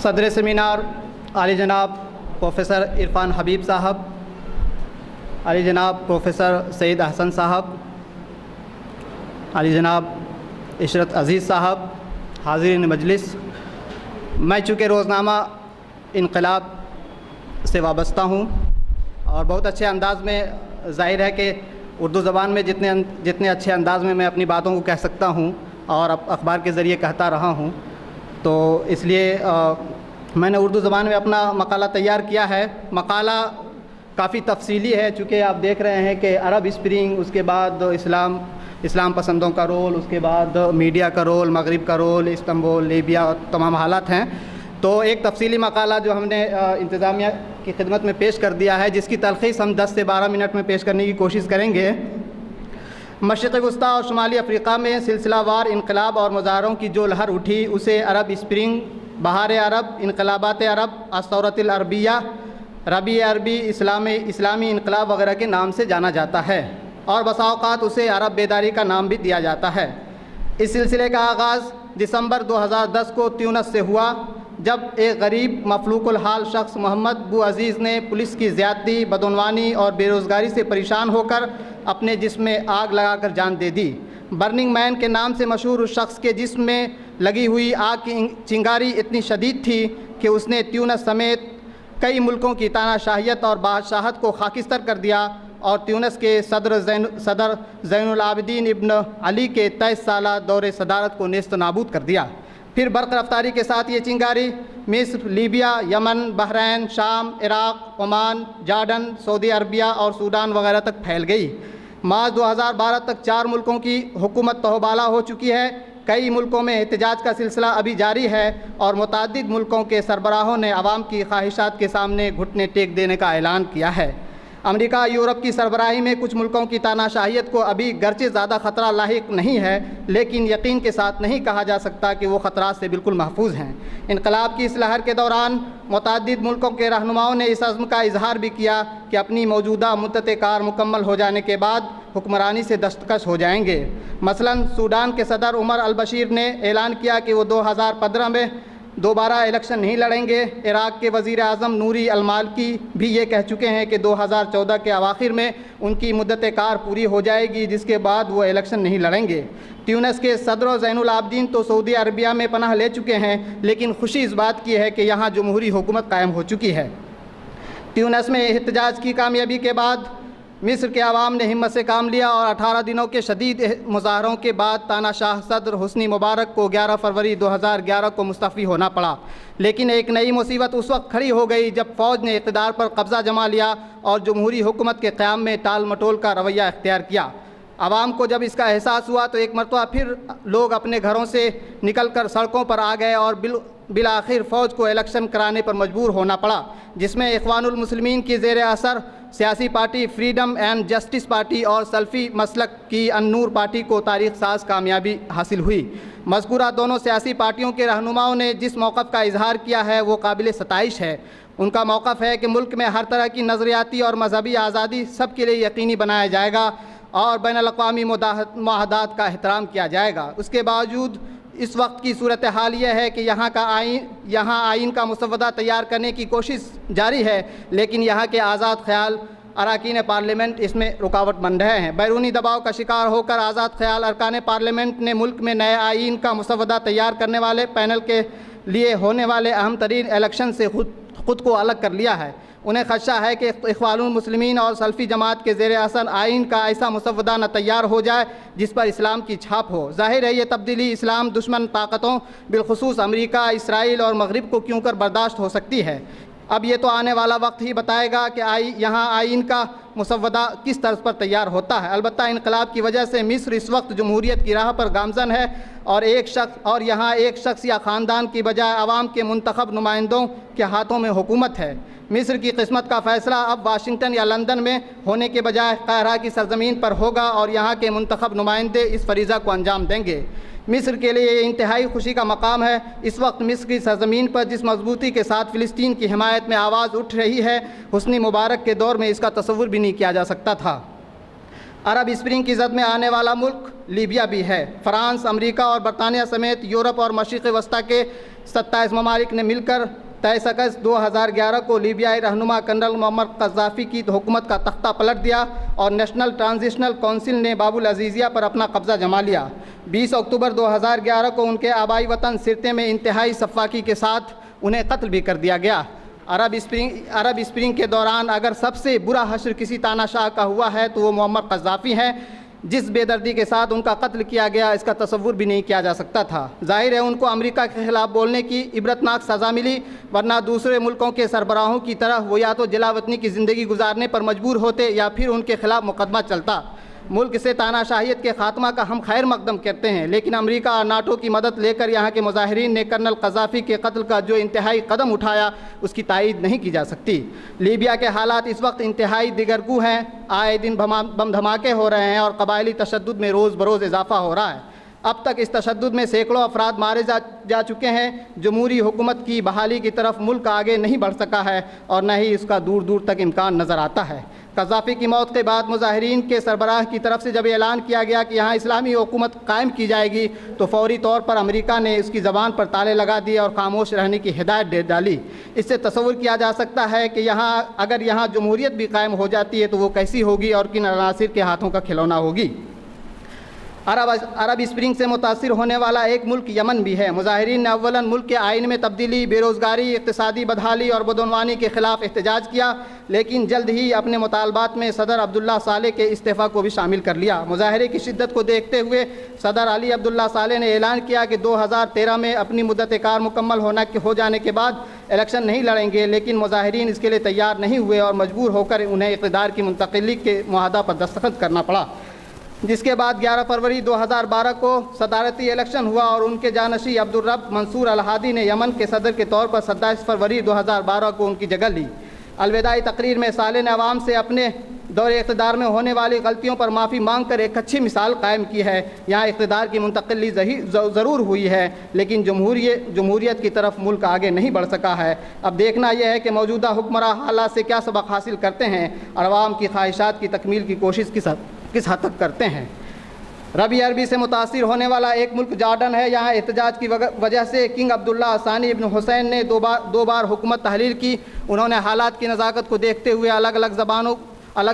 सदर सेमिनार आली जनाब प्रोफेसर इरफान हबीब साहब, आली जनाब प्रोफेसर सईद अहसन साहब, आली जनाब इशरत अज़ीज़ साहब, हाज़रीन मजलिस। मैं चूँकि रोज़नामा इनकलाब से वाबस्ता हूँ और बहुत अच्छे अंदाज़ में ज़ाहिर है कि उर्दू ज़बान में जितने अच्छे अंदाज़ में मैं अपनी बातों को कह सकता हूँ और अखबार के ज़रिए कहता रहा हूँ, तो इसलिए मैंने उर्दू ज़बान में अपना मकाला तैयार किया है। मकाला काफ़ी तफसीली है, चूँकि आप देख रहे हैं कि अरब स्प्रिंग, उसके बाद इस्लाम पसंदों का रोल, उसके बाद मीडिया का रोल, मगरिब का रोल, इस्तांबुल, लीबिया, तमाम हालात हैं। तो एक तफसीली मकाला जो हमने इंतज़ामिया की खिदमत में पेश कर दिया है, जिसकी तलख़ीस हम 10 से 12 मिनट में पेश करने की कोशिश करेंगे। मशरिक़ वस्ता और शुमाली अफ्रीक़ा में सिलसिलावार इनकलाब और मुज़ाहरों की जो लहर उठी, उसे अरब स्प्रिंग, बहार अरब, इनकलाबात अरब, अस्सौरतुल अरबिया, रबी अरबी, इस्लामी इनकलाब वगैरह के नाम से जाना जाता है और बसा औक़ात उसे अरब बेदारी का नाम भी दिया जाता है। इस सिलसिले का आगाज़ दिसंबर 2010 को ट्यूनिस से हुआ, जब एक गरीब मफलूकुल हाल शख्स मोहम्मद बू अज़ीज़ ने पुलिस की ज़्यादती, बदउनवानी और बेरोज़गारी से परेशान होकर अपने जिस्म में आग लगाकर जान दे दी। बर्निंग मैन के नाम से मशहूर उस शख्स के जिस्म में लगी हुई आग की चिंगारी इतनी शदीद थी कि उसने ट्यूनिस समेत कई मुल्कों की तानाशाहियत और बादशाहत को खाकिस्तर कर दिया और ट्यूनिस के सदर ज़ैनुल आबिदीन इब्न अली के 23 साला दौरे सदारत को नेस्त नाबूद कर दिया। फिर बर्क़ रफ्तारी के साथ ये चिंगारी मिस्र, लीबिया, यमन, बहरैन, शाम, Iraq, Oman, Jordan, Saudi Arabia और सूडान वगैरह तक फैल गई। मार्च 2012 तक 4 मुल्कों की हुकूमत तहबाला हो चुकी है। कई मुल्कों में एहतजाज का सिलसिला अभी जारी है और मुतअद्दिद मुल्कों के सरबराहों ने आवाम की ख्वाहिशात के सामने घुटने टेक देने का ऐलान किया है। अमेरिका, यूरोप की सरबराही में कुछ मुल्कों की तानाशाहियत को अभी गरचे ज़्यादा ख़तरा लाहिक नहीं है, लेकिन यकीन के साथ नहीं कहा जा सकता कि वो ख़तरात से बिल्कुल महफूज हैं। इनकलाब की इस लहर के दौरान मुतअद्दिद मुल्कों के रहनुमाओं ने इस अज़्म का इजहार भी किया कि अपनी मौजूदा मुद्दत कार मुकम्मल हो जाने के बाद हुक्मरानी से दस्तकश हो जाएंगे। मसलन सूडान के सदर उमर अल बशीर ने ऐलान किया कि वो 2015 में दोबारा इलेक्शन नहीं लड़ेंगे। इराक़ के वज़ीर आज़म नूरी अल-मालिकी भी ये कह चुके हैं कि 2014 के अवाखिर में उनकी मुद्दत कार पूरी हो जाएगी, जिसके बाद वो इलेक्शन नहीं लड़ेंगे। ट्यूनिस के सदर ज़ैनुल आबिदीन तो सऊदी अरबिया में पनाह ले चुके हैं, लेकिन खुशी इस बात की है कि यहाँ जमहूरी हुकूमत कायम हो चुकी है। ट्यूनिस में एहतजाज की कामयाबी के बाद मिस्र के अवाम ने हिम्मत से काम लिया और 18 दिनों के शदीद मुज़ाहरों के बाद तानाशाह सदर हुस्नी मुबारक को 11 फरवरी 2011 को मुस्तफ़ी होना पड़ा। लेकिन एक नई मुसीबत उस वक्त खड़ी हो गई जब फ़ौज ने इक़्तिदार पर कब्ज़ा जमा लिया और जमहूरी हुकूमत के क़याम में टाल मटोल का रवैया इख्तियार किया। आवाम को जब इसका एहसास हुआ तो एक मरतबा फिर लोग अपने घरों से निकल कर सड़कों पर आ गए और बिलाखिर फ़ौज को इलेक्शन कराने पर मजबूर होना पड़ा, जिसमें इख्वानुल मुस्लिमीन की ज़ेर असर सियासी party freedom and justice party और सल्फ़ी मसलक की अन्नूर पार्टी को तारीख़ साज कामयाबी हासिल हुई। मज़कूरा दोनों सियासी पार्टियों के रहनुमाओं ने जिस मौक़िफ़ का इजहार किया है वो काबिल सताइश है। उनका मौक़िफ़ है कि मुल्क में हर तरह की नज़रियाती और मजहबी आज़ादी सब के लिए यकीनी बनाया जाएगा और बैनुल-अक़वामी मुआहदात का एहतराम किया जाएगा। उसके बावजूद इस वक्त की सूरत हाल यह है कि यहाँ आइन का मुसवदा तैयार करने की कोशिश जारी है, लेकिन यहाँ के आज़ाद ख़याल अरकान पार्लियामेंट इसमें रुकावट बन रहे हैं। बैरूनी दबाव का शिकार होकर आज़ाद ख़याल अरकान पार्लियामेंट ने मुल्क में नए आइन का मुसवदा तैयार करने वाले पैनल के लिए होने वाले अहम तरीन इलेक्शन से खुद को अलग कर लिया है। उन्हें खदशा है कि इख्वानुल मुस्लिमीन और सल्फ़ी जमात के ज़ेर असर आइन का ऐसा मुसवदा न तैयार हो जाए जिस पर इस्लाम की छाप हो। ज़ाहिर है ये तब्दीली इस्लाम दुश्मन ताकतों बिलखुसूस अमेरिका, इसराइल और मगरिब को क्यों कर बर्दाश्त हो सकती है। अब ये तो आने वाला वक्त ही बताएगा कि यहाँ आइन का मुसवदा किस तर्ज पर तैयार होता है। अलबत्ता इनकलाब की वजह से मिस्र इस वक्त जमहूरियत की राह पर गामज़न है और यहाँ एक शख्स या ख़ानदान की बजाय आवाम के मुंतखब नुमाइंदों के हाथों में हुकूमत है। मिस्र की किस्मत का फ़ैसला अब वाशिंगटन या लंदन में होने के बजाय कायरा की सरज़मीन पर होगा और यहाँ के मुंतखब नुमाइंदे इस फरीज़ा को अंजाम देंगे। मिस्र के लिए इंतहाई खुशी का मकाम है। इस वक्त मिस्र की सरज़मीन पर जिस मजबूती के साथ फ़िलिस्तीन की हिमायत में आवाज़ उठ रही है, हुस्नी मुबारक के दौर में इसका तसव्वुर भी नहीं किया जा सकता था। अरब स्प्रिंग की जद में आने वाला मुल्क लीबिया भी है। फ्रांस, अमेरिका और बरतानिया समेत यूरोप और मशरिक़ वस्ता के 27 ममालिक ने मिलकर 23 अगस्त 2011 को लीबियाई रहनुमा कर्नल मुअम्मर क़ज़्ज़ाफ़ी की हुकूमत का तख्ता पलट दिया और नेशनल ट्रांजिशनल काउंसिल ने बाबुल अज़ीज़िया पर अपना कब्ज़ा जमा लिया। 20 अक्टूबर 2011 को उनके आबाई वतन सिरते में इंतहाई सफ़ाकी के साथ उन्हें कत्ल भी कर दिया गया। अरब स्प्रिंग के दौरान अगर सबसे बुरा हश्र किसी तानाशाह का हुआ है तो वो मुअम्मर क़ज़्ज़ाफ़ी हैं। जिस बेदर्दी के साथ उनका कत्ल किया गया इसका तसव्वुर भी नहीं किया जा सकता था। जाहिर है उनको अमेरिका के ख़िलाफ़ बोलने की इबरतनाक सज़ा मिली, वरना दूसरे मुल्कों के सरबराहों की तरह वो या तो जलावतनी की ज़िंदगी गुजारने पर मजबूर होते या फिर उनके ख़िलाफ़ मुकदमा चलता। मुल्क से तानाशाहियत के ख़ात्मा का हम खैर मकदम करते हैं, लेकिन अमेरिका और नाटो की मदद लेकर यहाँ के मुजाहिरीन ने कर्नल क़ज़्ज़ाफ़ी के कत्ल का जो इंतहाई कदम उठाया उसकी तायीद नहीं की जा सकती। लीबिया के हालात इस वक्त इंतहाई दिगरगू हैं। आए दिन बम धमाके हो रहे हैं और कबायली तशद्दुद में रोज़ बरोज़ इजाफ़ा हो रहा है। अब तक इस तशद्दुद में सैकड़ों अफराद मारे जा चुके हैं। जमहूरी हुकूमत की बहाली की तरफ मुल्क आगे नहीं बढ़ सका है और न ही इसका दूर दूर तक इम्कान नज़र आता है। क़ज़्ज़ाफ़ी की मौत के बाद मुजाहिरीन के सरबराह की तरफ से जब ऐलान किया गया कि यहाँ इस्लामी हुकूमत कायम की जाएगी तो फ़ौरी तौर पर अमेरिका ने इसकी ज़बान पर ताले लगा दिए और खामोश रहने की हिदायत दे डाली। इससे तसव्वुर किया जा सकता है कि अगर यहाँ जमहूरियत भी कायम हो जाती है तो वो कैसी होगी और किन अनासिर के हाथों का खिलौना होगी। अरब स्प्रिंग से मुतासिर होने वाला एक मुल्क यमन भी है। मुजाहिरीन ने अव्वलन मुल्क के आइन में तब्दीली, बेरोज़गारी, इक़्तिसादी बदहाली और बदअनवानी के ख़िलाफ़ एहतजाज किया, लेकिन जल्द ही अपने मुतालबात में सदर अब्दुल्ला सालेह के इस्तीफ़ा को भी शामिल कर लिया। मुजाहरे की शिद्दत को देखते हुए सदर अली अब्दुल्ला सालेह ने ऐलान किया कि 2013 में अपनी मुद्दत कार मुकम्मल हो जाने के बाद इलेक्शन नहीं लड़ेंगे, लेकिन मुजाहिरीन इसके लिए तैयार नहीं हुए और मजबूर होकर उन्हें इक़्तिदार की मुंतकिली के मुआहदा पर दस्तखत करना पड़ा। जिसके बाद 11 फरवरी 2012 को सदारती इलेक्शन हुआ और उनके जानशी अब्दुर्रब मंसूर अल हादी ने यमन के सदर के तौर पर 27 फरवरी 2012 को उनकी जगह ली। अलविदाई तकरीर में साले ने अवाम से अपने दौरे इक़्तिदार में होने वाली गलतियों पर माफ़ी मांग कर एक अच्छी मिसाल कायम की है। यहाँ इक़्तिदार की मुंतकिली ज़रूर हुई है, लेकिन जमहूरियत की तरफ मुल्क आगे नहीं बढ़ सका है। अब देखना यह है कि मौजूदा हुक्मरां हालात से क्या सबक हासिल करते हैं और अवाम की ख्वाहिशात की तकमील की कोशिश किस हद तक करते हैं। रबी अरबी से मुतासिर होने वाला एक मुल्क जॉर्डन है। यहाँ एहतजाज की वजह से किंग अब्दुल्ला सानी इब्न हुसैन ने दो बार हुकूमत तहलील की। उन्होंने हालात की नज़ाकत को देखते हुए अलग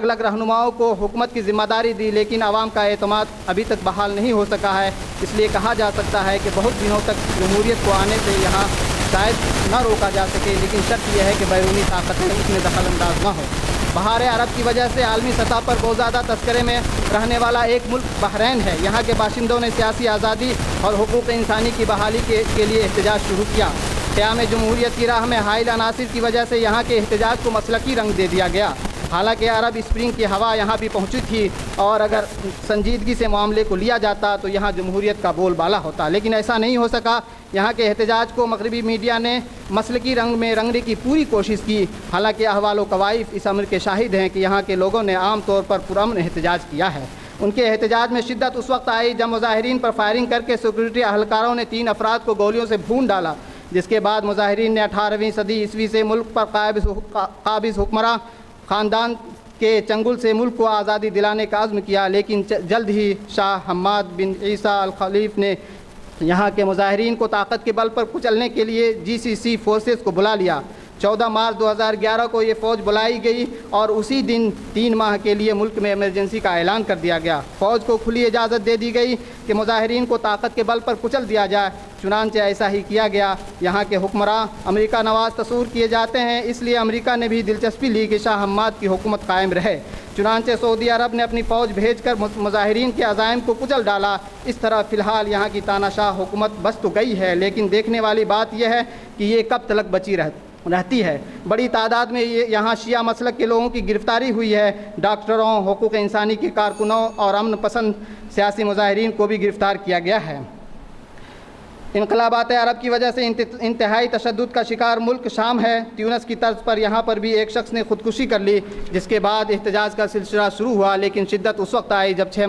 अलग रहनुमाओं को हुकूमत की ज़िम्मेदारी दी, लेकिन आवाम का एतमाद अभी तक बहाल नहीं हो सका है। इसलिए कहा जा सकता है कि बहुत दिनों तक जमहूरियत को आने से यहाँ शायद न रोका जा सके, लेकिन शर्त यह है कि बैरूनी ताकतें इसमें दखल अंदाज न हो। बहार अरब की वजह से आलमी सतह पर बहुत ज़्यादा तस्करे में रहने वाला एक मुल्क बहरैन है। यहाँ के बाशिंदों ने सियासी आज़ादी और हुकूक इंसानी की बहाली के लिए एहतजाज शुरू किया। क़याम जमहूरियत की राह में हाइल अनासिर की वजह से यहाँ के एहतजाज को मसलकी रंग दे दिया गया। हालांकि अरब स्प्रिंग की हवा यहाँ भी पहुँची थी और अगर संजीदगी से मामले को लिया जाता तो यहाँ जमहूरियत का बोलबाला होता, लेकिन ऐसा नहीं हो सका। यहाँ के एहतजाज को मगरबी मीडिया ने मसलकी रंग में रंगने की पूरी कोशिश की। हालांकि अहवाल व कवाइफ इस अमर के शाहिद हैं कि यहाँ के लोगों ने आम तौर पर पुरअमन एहतजाज किया है। उनके एहतजाज में शिद्दत उस वक्त आई जब मुजाहिरीन पर फायरिंग करके सिक्योरिटी अहलकारों ने 3 अफराद को गोलियों से भून डाला, जिसके बाद मुजाहिरीन ने 18वीं सदी ईस्वी से मुल्क पर काबिज हुक्मरां ख़ानदान के चंगुल से मुल्क को आज़ादी दिलाने का अज़्म किया। लेकिन जल्द ही शाह हम्माद बिन ईसा अल खलीफ ने यहाँ के मुजाहिरीन को ताकत के बल पर कुचलने के लिए GCC फोर्सेस को बुला लिया। 14 मार्च 2011 को ये फ़ौज बुलाई गई और उसी दिन 3 माह के लिए मुल्क में इमरजेंसी का ऐलान कर दिया गया। फ़ौज को खुली इजाज़त दे दी गई कि मुजाहिरीन को ताकत के बल पर कुचल दिया जाए। चुनांचे ऐसा ही किया गया। यहाँ के हुक्मरां अमेरिका नवाज़ तस्वूर किए जाते हैं, इसलिए अमेरिका ने भी दिलचस्पी ली कि शाह हम्माद की हुकूमत कायम रहे। चुनांचे सऊदी अरब ने अपनी फ़ौज भेजकर मुजाहिरीन के अज़ाइम को कुचल डाला। इस तरह फ़िलहाल यहाँ की तानाशाह हुकूमत बस तो गई है, लेकिन देखने वाली बात यह है कि ये कब तक बची रहती है। बड़ी तादाद में यहाँ शिया मसलक के लोगों की गिरफ़्तारी हुई है। डॉक्टरों, हुकूक इंसानी के कारकुनों और अमन पसंद सियासी मुजाहिरीन को भी गिरफ़्तार किया गया है। इनकलाबात अरब की वजह से इंतहाई तशद्दुद का शिकार मुल्क शाम है। ट्यूनिस की तर्ज पर यहाँ पर भी एक शख्स ने ख़ुदकुशी कर ली, जिसके बाद एहतजाज का सिलसिला शुरू हुआ। लेकिन शिद्दत उस वक्त आई जब 6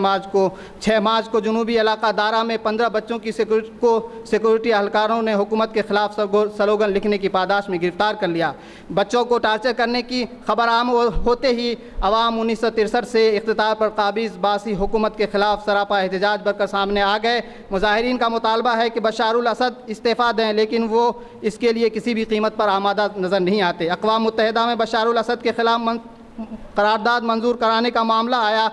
मार्च को जनूबी इलाका दारा में 15 बच्चों की सिक्योरिटी एहलकारों ने हुकूमत के ख़िलाफ़ स्लोगन लिखने की पादाश में गिरफ़्तार कर लिया। बच्चों को टार्चर करने की खबर आम होते ही अवाम 1963 से इख्तितार पर काबिज़ बासी हुकूमत के ख़िलाफ़ सरापा एहतजाज बनकर सामने आ गए। मुजाहिरीन का मुतालबा है कि बशारुल असद इस्तीफ़ा दें, लेकिन वो इसके लिए किसी भी कीमत पर आमादा नज़र नहीं आते। अक़वाम मुत्तहिदा में बशारुल असद के ख़िलाफ़ करारदाद मंजूर कराने का मामला आया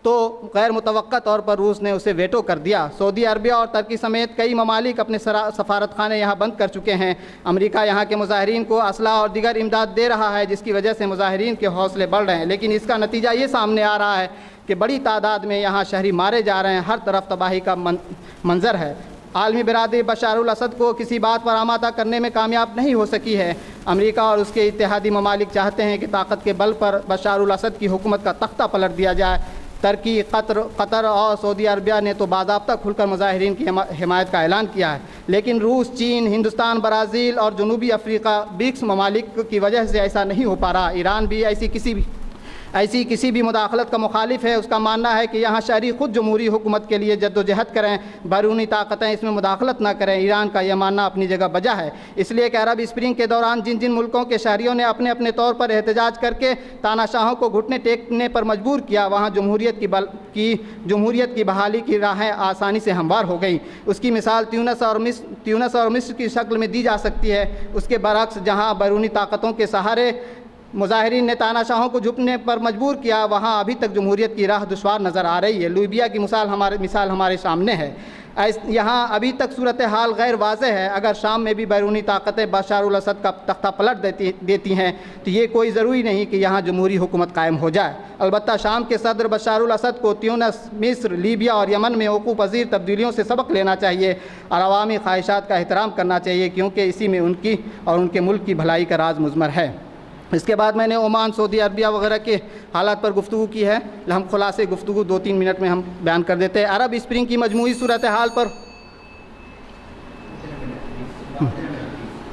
तो गैर मुतवक्का तौर पर रूस ने उसे वेटो कर दिया। सऊदी अरबिया और तुर्की समेत कई ममालिक अपने सफारत खाने यहाँ बंद कर चुके हैं। अमेरिका यहाँ के मुजाहिरीन को असला और दीगर इमदाद दे रहा है, जिसकी वजह से मुजाहिरीन के हौसले बढ़ रहे हैं। लेकिन इसका नतीजा ये सामने आ रहा है कि बड़ी तादाद में यहाँ शहरी मारे जा रहे हैं। हर तरफ तबाही का मंजर है। आलमी बिरादरी बशारुल असद को किसी बात पर आमादा करने में कामयाब नहीं हो सकी है। अमेरिका और उसके इत्तेहादी ममालिक चाहते हैं कि ताकत के बल पर बशारुल असद की हुकूमत का तख्ता पलट दिया जाए। तुर्की, कतर और सऊदी अरबिया ने तो बाज़ाब्ता खुलकर मुजाहिरीन की हिमायत का ऐलान किया है, लेकिन रूस, चीन, हिंदुस्तान, ब्राज़ील और जनूबी अफ्रीका ब्रिक्स ममालिक की वजह से ऐसा नहीं हो पा रहा। ईरान भी ऐसी किसी भी मुदाखलत का मुखालिफ है। उसका मानना है कि यहाँ शहरी खुद जमहूरी हुकूमत के लिए जद्दोजहद करें, बैरूनी ताकतें इसमें मुदाखलत ना करें। ईरान का यह मानना अपनी जगह बजा है। इसलिए कि अरब स्प्रिंग के दौरान जिन जिन मुल्कों के शहरियों ने अपने अपने तौर पर एहतजाज करके तानाशाहों को घुटने टेकने पर मजबूर किया, वहाँ जमहूरियत की बहाली की राहें आसानी से हमवार हो गई। उसकी मिसाल ट्यूनिस और मिस्र की शक्ल में दी जा सकती है। उसके बरक्स जहाँ बैरूनी ताकतों के सहारे मुजाहिरीन ने तानाशाहों को झुकने पर मजबूर किया, वहाँ अभी तक जमहूरियत की राह दुश्वार नज़र आ रही है। लीबिया की मिसाल हमारे सामने है। यहाँ अभी तक सूरत हाल गैर वाज़ेह है। अगर शाम में भी बैरूनी ताकतें बशारुल असद का तख्ता पलट देती हैं तो ये कोई ज़रूरी नहीं कि यहाँ जमहूरी हुकूमत कायम हो जाए। अलबत्ता शाम के सदर बशारुल असद को ट्यूनिस, मिस्र, लीबिया और यमन में वक़ूफ़ पज़ीर तब्दीलियों से सबक लेना चाहिए और अवामी ख्वाहिशात का एहतराम करना चाहिए, क्योंकि इसी में उनकी और उनके मुल्क की भलाई का राज मुज़मर है। इसके बाद मैंने ओमान, सऊदी अरबिया वगैरह के हालात पर गुफ्तगू की है। हम खुलासे गुफ्तगू 2-3 मिनट में हम बयान कर देते हैं। अरब स्प्रिंग की मजमूई सूरत हाल पर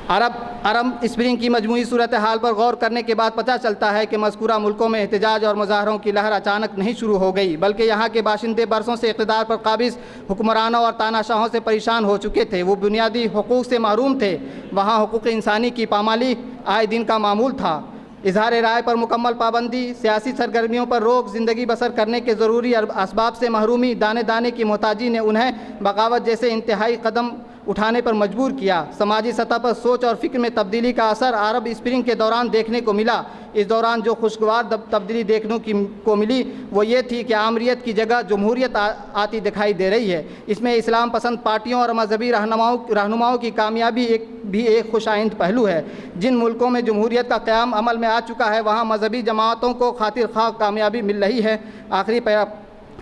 अरब स्प्रिंग की मजमूई सूरत हाल पर गौर करने के बाद पता चलता है कि मज़कूरा मुल्कों में एहतजाज और मुजाहरों की लहर अचानक नहीं शुरू हो गई, बल्कि यहाँ के बाशिंदे बरसों से इक़्तिदार पर काबिज़ हुक्मरानों और तानाशाहों से परेशान हो चुके थे। वो बुनियादी हुकूक़ से महरूम थे। वहाँ हुकूक़ इंसानी की पामाली आए दिन का मामूल था। इजहार राय पर मुकम्मल पाबंदी, सियासी सरगर्मियों पर रोक, ज़िंदगी बसर करने के ज़रूरी असबाब से महरूमी, दाने दाने की मोहताजी ने उन्हें बगावत जैसे इंतहाई कदम उठाने पर मजबूर किया। समाजी सतह पर सोच और फ़िक्र में तब्दीली का असर अरब स्प्रिंग के दौरान देखने को मिला। इस दौरान जो खुशगवार तब्दीली देखने को मिली वो ये थी कि आमरीत की जगह जमहूरियत आती दिखाई दे रही है। इसमें इस्लाम पसंद पार्टियों और मजहबी रहनुमाओं की कामयाबी एक खुशाइंद पहलू है। जिन मुल्कों में जमहूरियत का क़याम अमल में आ चुका है, वहाँ मजहबी जमातों को खातिर ख़्वाह कामयाबी मिल रही है।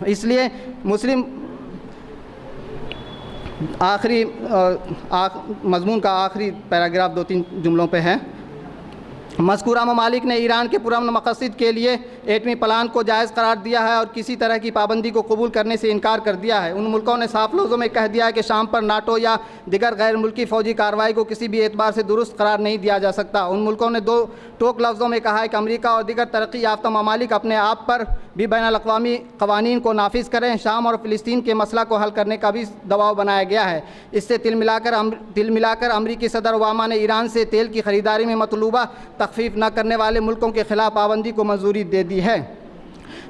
इसलिए मुस्लिम मज़मून का आखिरी पैराग्राफ 2-3 जुमलों पे है। मज़कूरा ममालिक ने ईरान के पुरअमन मक़ासिद के लिए एटमी प्लान को जायज़ करार दिया है और किसी तरह की पाबंदी को कबूल करने से इनकार कर दिया है। उन मुल्कों ने साफ लफ्ज़ों में कह दिया है कि शाम पर नाटो या दिगर गैर मुल्की फ़ौजी कार्रवाई को किसी भी एतबार से दुरुस्त करार नहीं दिया जा सकता। उन मुल्कों ने 2 टोक लफ्ज़ों में कहा है कि अमेरिका और दिगर तरक्की याफ्ता ममालिक अपने आप पर भी बैनुल-अक़वामी क़वानीन को नाफिज करें। शाम और फ़िलिस्तीन के मसला को हल करने का भी दबाव बनाया गया है। इससे तिल मिलाकर अमरीकी सदर ओबामा ने ईरान से तेल की ख़रीदारी में मतलूबा तख़फ़ीफ़ न करने वाले मुल्कों के ख़िलाफ़ पाबंदी को मंजूरी दे दी है।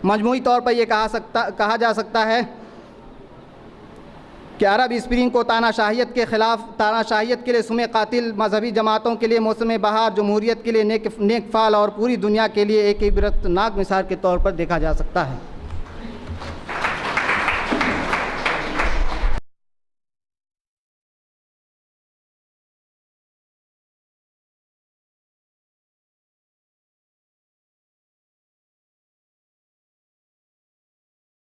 मजमूई तौर पर यह कहा जा सकता है कि अरब स्प्रिंग को तानाशाहियत के लिए सुमे कातिल, मजहबी जमातों के लिए मौसम बहार, जमहूरियत के लिए नेक फ़ाल और पूरी दुनिया के लिए एक इबरतनाक मिसाल के तौर पर देखा जा सकता है।